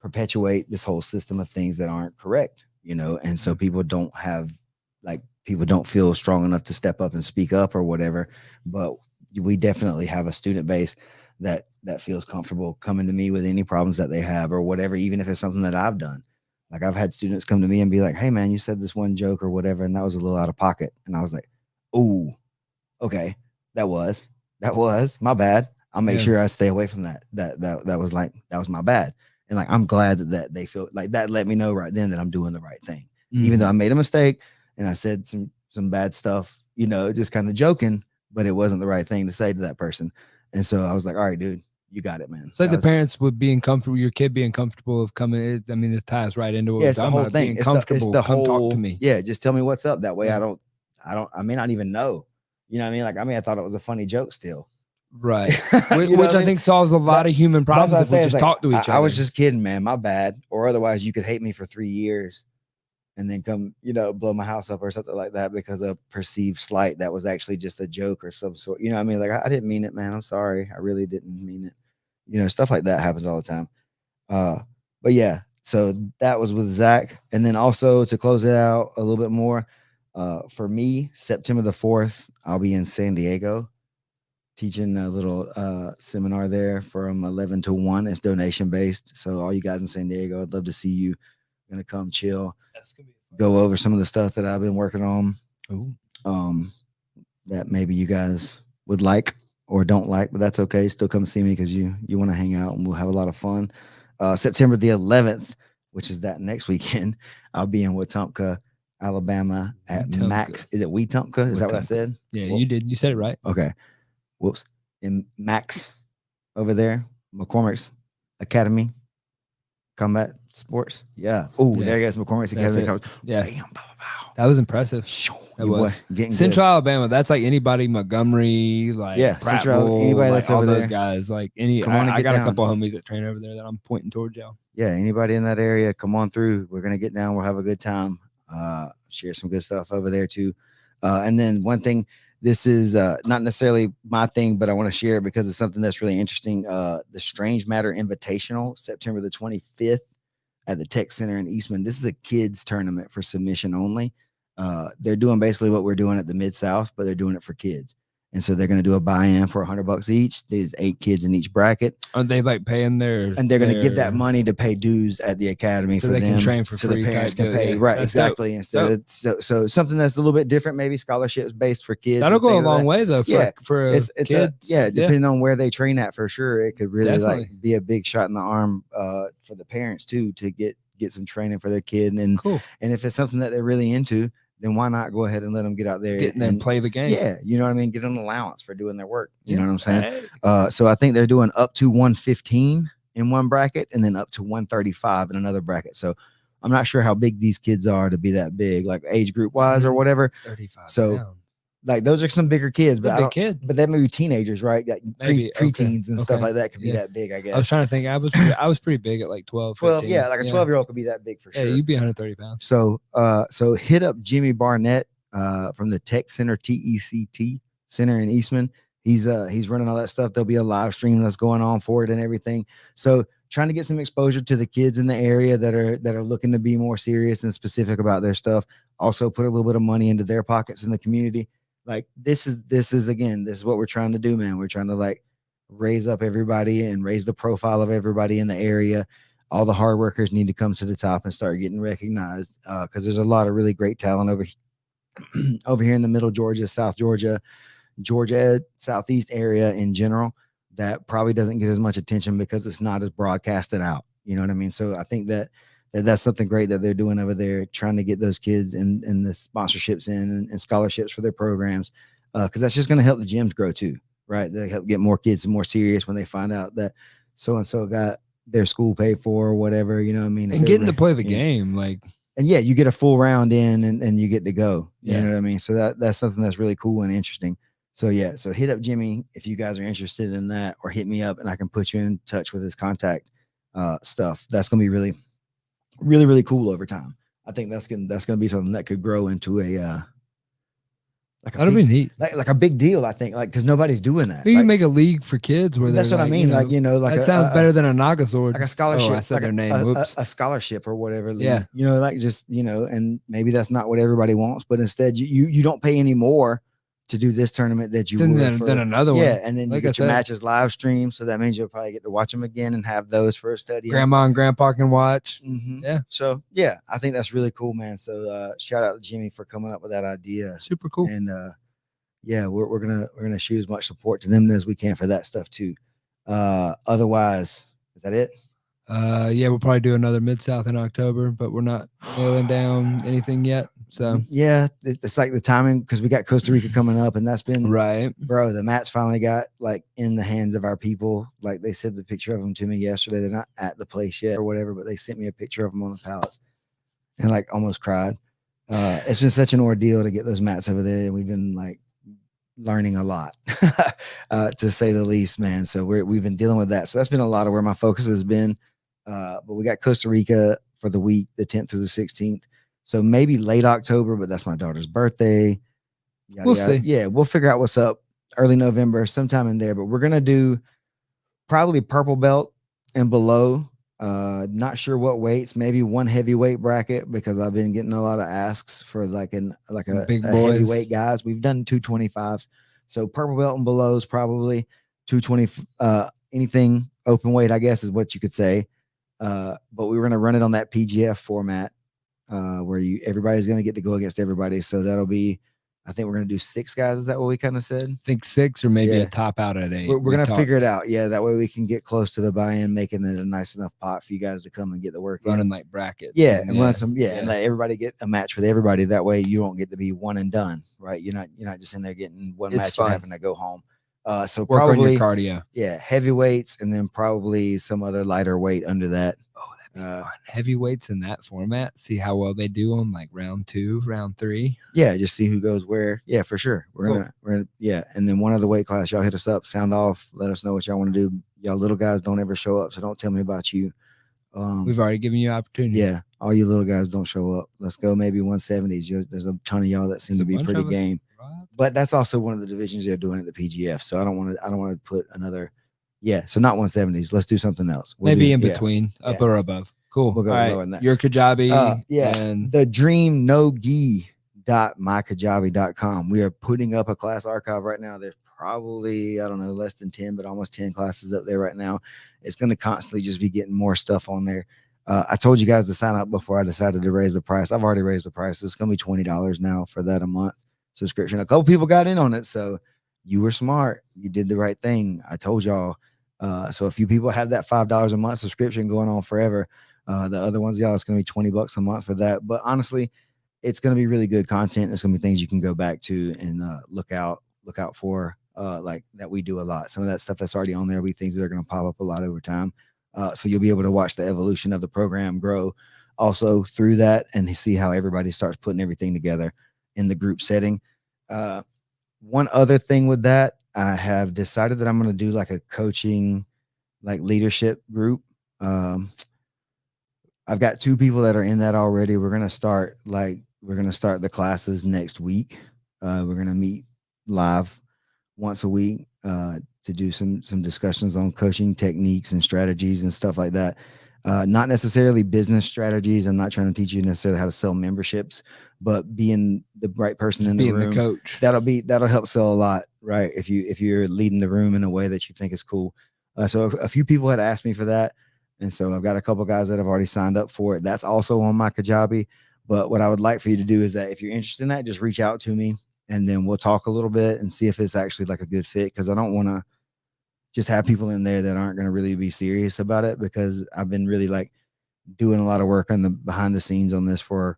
perpetuate this whole system of things that aren't correct, you know, and so people don't feel strong enough to step up and speak up or whatever. But we definitely have a student base that feels comfortable coming to me with any problems that they have or whatever, even if it's something that I've done. Like, I've had students come to me and be like, hey man, you said this one joke or whatever, and that was a little out of pocket. And I was like, oh, okay, that was my bad. I'll make sure I stay away from that. That was my bad. And like, I'm glad that they feel like that let me know right then that I'm doing the right thing. Even though I made a mistake and I said some bad stuff, you know, just kind of joking, but it wasn't the right thing to say to that person. And so I was like, all right, dude, you got it, man. It's like the parents would being comfortable, your kid being comfortable of coming. I mean, it ties right into what it's the whole thing. Being comfortable. It's the come whole, talk to me. Yeah, just tell me what's up. That way I may not even know. You know what I mean? Like, I thought it was a funny joke still. Right. Which I think solves a lot of human problems if we just talk to each other. I was just kidding, man. My bad. Or otherwise you could hate me for 3 years and then come, you know, blow my house up or something like that because of perceived slight that was actually just a joke or some sort. You know what I mean? Like, I didn't mean it, man. I'm sorry. I really didn't mean it. You know, stuff like that happens all the time. But yeah, so that was with Zach. And then also to close it out a little bit more, for me, September the 4th, I'll be in San Diego teaching a little seminar there from 11 to 1. It's donation based. So all you guys in San Diego, I'd love to see you. Gonna come chill, go over some of the stuff that I've been working on. Ooh. That maybe you guys would like or don't like, but that's okay. Still come see me because you want to hang out and we'll have a lot of fun. September the 11th, which is that next weekend, I'll be in Wetumpka, Alabama at Max. Is it Wetumpka? Is that what I said? Yeah, you did. You said it right. Okay. Whoops. In Max over there, McCormick's Academy, Combat Sports. Yeah. Oh, there you guys, McCormick's Academy. Yeah. Bam, pow, pow. That was impressive. That was Central Alabama. That's like anybody, Montgomery, like Central, anybody that's all over those there. guys. Like I got a couple of homies that train over there that I'm pointing towards y'all. Yeah, anybody in that area, come on through. We're gonna get down. We'll have a good time. Share some good stuff over there too. And then one thing, this is not necessarily my thing, but I want to share it because it's something that's really interesting. The Strange Matter Invitational, September the 25th at the Tech Center in Eastman. This is a kids tournament for submission only. They're doing basically what we're doing at the Mid-South, but they're doing it for kids. And so they're going to do a buy-in for $100 each. There's 8 kids in each bracket. Aren't they like paying their? And they're going to give that money to pay dues at the academy so for they them, can train for so free. The parents can pay. Right, exactly. Dope. Instead of so something that's a little bit different, maybe scholarships based for kids. That'll go a long way though. For it's kids. Depending on where they train at, for sure, it could really like be a big shot in the arm for the parents too to get some training for their kid. And cool. And if it's something that they're really into, then why not go ahead and let them get out there and play the game? Yeah, you know what I mean? Get an allowance for doing their work. You know what I'm saying? So I think they're doing up to 115 in one bracket and then up to 135 in another bracket. So I'm not sure how big these kids are to be that big, like age group wise or whatever. 35. So pounds. Like those are some bigger kids, but but that may be teenagers, right? Like preteens and stuff like that could be that big, I guess. I was trying to think. I was pretty big at like 12. 15. Yeah, like a 12-year-old could be that big for sure. Yeah, you'd be 130 pounds. So hit up Jimmy Barnett from the Tech Center, TECT Center in Eastman. He's running all that stuff. There'll be a live stream that's going on for it and everything. So trying to get some exposure to the kids in the area that are looking to be more serious and specific about their stuff. Also put a little bit of money into their pockets in the community. Like this is what we're trying to do, man. We're trying to like raise up everybody and raise the profile of everybody in the area. All the hard workers need to come to the top and start getting recognized because there's a lot of really great talent over here in the middle Georgia, South Georgia, Southeast area in general that probably doesn't get as much attention because it's not as broadcasted out. You know what I mean? So I think that's something great that they're doing over there, trying to get those kids and the sponsorships in and scholarships for their programs, because that's just going to help the gyms grow too, right? They help get more kids more serious when they find out that so-and-so got their school paid for or whatever, you know what I mean? If And they're getting to play the yeah. game, like And yeah, you get a full round in and you get to go. You Yeah. know what I mean? So that's something that's really cool and interesting. So yeah, so hit up Jimmy if you guys are interested in that, or hit me up and I can put you in touch with his contact stuff. That's gonna be really, really, really cool over time. I think that's gonna be something that could grow into a like a that'll be big, neat. like a big deal. I think, like, because nobody's doing that. You Like, can make a league for kids where that's they're what I like, mean. Like, you know, like that sounds better than a Naga sword. like a scholarship. Oh, I said like their name. Whoops. a scholarship or whatever. League, Yeah. you know, like just, you know, and maybe that's not what everybody wants, but instead you don't pay any more to do this tournament that you would for Than another one. yeah, and then Like you I get your said. matches live stream, so that means you'll probably get to watch them again and have those for a study. Grandma and grandpa can watch. Mm-hmm. Yeah. So yeah, I think that's really cool, man. So shout out to Jimmy for coming up with that idea. Super cool. And yeah, we're gonna shoot as much support to them as we can for that stuff too. Otherwise, is that it? Yeah, we'll probably do another Mid-South in October, but we're not nailing down anything yet. So yeah, it's like the timing, because we got Costa Rica coming up, and that's been right, bro. The mats finally got like in the hands of our people. Like they sent the picture of them to me yesterday. They're not at the place yet or whatever, but they sent me a picture of them on the pallets, and like almost cried. It's been such an ordeal to get those mats over there, and we've been like learning a lot, to say the least, man. So we've been dealing with that. So that's been a lot of where my focus has been. But we got Costa Rica for the week, the 10th through the 16th. So maybe late October, but that's my daughter's birthday. We'll see. Yeah, we'll figure out what's up early November, sometime in there. But we're gonna do probably purple belt and below. Not sure what weights, maybe one heavyweight bracket, because I've been getting a lot of asks for like a Big a boys. heavyweight guys. We've done 225s. So purple belt and below is probably 220, anything open weight, I guess is what you could say. But we were gonna run it on that PGF format, where everybody's gonna get to go against everybody. So that'll be, I think we're gonna do 6 guys. Is that what we kind of said? I think 6 or maybe Yeah. a top out at 8. We're gonna figure it out. Yeah, that way we can get close to the buy-in, making it a nice enough pot for you guys to come and get the work in. running like brackets. Yeah, and run some. Yeah, and let everybody get a match with everybody. That way you don't get to be one and done, right? You're not just in there getting one It's match fun. and having to go home. So Work probably on your cardio. yeah, heavyweights, and then probably some other lighter weight under that. Oh, that'd be fun. Heavyweights in that format. See how well they do on like round 2, round 3. Yeah, just see who goes where. Yeah, for sure. We're gonna yeah, and then one other weight class. Y'all hit us up, sound off, let us know what y'all want to do. Y'all little guys don't ever show up, so don't tell me about you. We've already given you opportunity. Yeah, all you little guys don't show up. Let's go maybe 170s. There's a ton of y'all that seem to be pretty game. But that's also one of the divisions they're doing at the PGF. So I don't want to put another. Yeah, so not 170s. Let's do something else. Maybe in between, up or above. Cool. We'll go all lower than that. Your Kajabi. Yeah. And the dream no gi .mykajabi.com. We are putting up a class archive right now. There's probably, I don't know, less than 10, but almost 10 classes up there right now. It's going to constantly just be getting more stuff on there. I told you guys to sign up before I decided to raise the price. I've already raised the price. It's going to be $20 now for that a month subscription. A couple people got in on it, so you were smart. You did the right thing. I told y'all. So a few people have that $5 a month subscription going on forever. The other ones, y'all, it's going to be $20 a month for that. But honestly, it's going to be really good content. It's going to be things you can go back to and look out for, like that we do a lot. Some of that stuff that's already on there will be things that are going to pop up a lot over time. So you'll be able to watch the evolution of the program grow also through that and see how everybody starts putting everything together in the group setting. One other thing with that, I have decided that I'm going to do like a coaching, like leadership group. I've got 2 people that are in that already. We're going to start the classes next week. We're going to meet live once a week to do some discussions on coaching techniques and strategies and stuff like that. Not necessarily business strategies. I'm not trying to teach you necessarily how to sell memberships, but being the right person in the room. The coach. That'll help sell a lot, right? If you're leading the room in a way that you think is cool. So a few people had asked me for that. And so I've got a couple guys that have already signed up for it. That's also on my Kajabi. But what I would like for you to do is that if you're interested in that, just reach out to me and then we'll talk a little bit and see if it's actually like a good fit. Cause I don't want to just have people in there that aren't going to really be serious about it, because I've been really like doing a lot of work on the behind the scenes on this for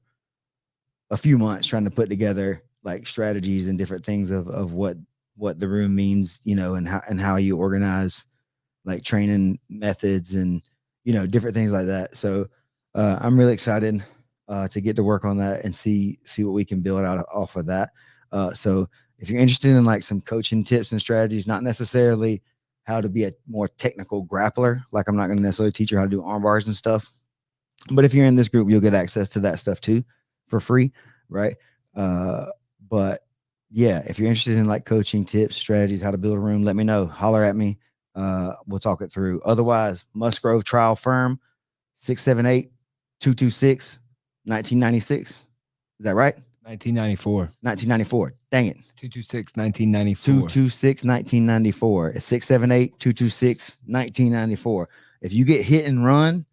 a few months, trying to put together like strategies and different things of what the room means, and how you organize like training methods and different things like that. So I'm really excited to get to work on that and see what we can build out off of that. So if you're interested in like some coaching tips and strategies, not necessarily how to be a more technical grappler, like I'm not going to necessarily teach you how to do arm bars and stuff, but if you're in this group, you'll get access to that stuff too for free, right? But yeah, if you're interested in like coaching tips, strategies, how to build a room, let me know. Holler at me. We'll talk it through. Otherwise, Musgrove Trial Firm, 678-226-1996. Is that right? 1994. 1994. Dang it. 226-1994. 226-1994. It's 678-226-1994. If you get hit and run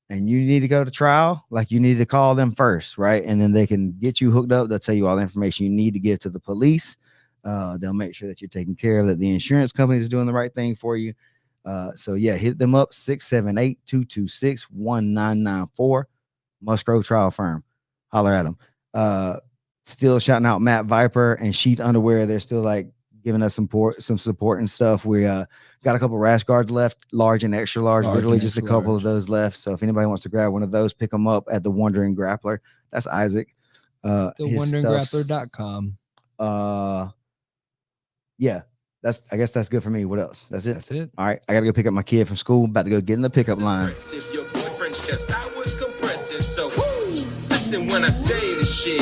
and you need to go to trial, like you need to call them first, right? And then they can get you hooked up. They'll tell you all the information you need to give to the police. They'll make sure that you're taken care of, that the insurance company is doing the right thing for you. So yeah, hit them up, 678-226-1994. Musgrove Trial Firm. Holler at them. Still shouting out Matt Viper and Sheath Underwear. They're still like giving us some support and stuff. We got a couple rash guards left, large and extra large, literally just a couple of those left. So if anybody wants to grab one of those, pick them up at the Wandering Grappler. That's Isaac. TheWanderingGrappler.com. Yeah, I guess that's good for me. What else? That's it. That's it. All right, I gotta go pick up my kid from school. About to go get in the pickup line. If your boyfriend's just I was compressing, so woo! Listen when I say this shit.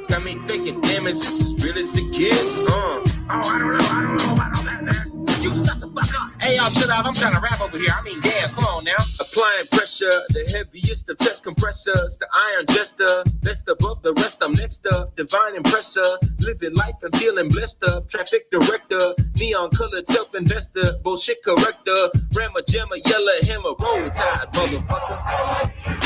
Got me thinking, damn, is this as real as it gets? Oh, I don't know about all that. You stop the fuck up. Hey, y'all, chill out. I'm trying to rap over here. I mean, damn, come on now. Applying pressure, the heaviest of test compressors, the iron jester, best above the rest. I'm next up, divine impressor, living life and feeling blessed up. Traffic director, neon colored self investor, bullshit corrector, rammer jammer, yellow hammer, roll tide, motherfucker.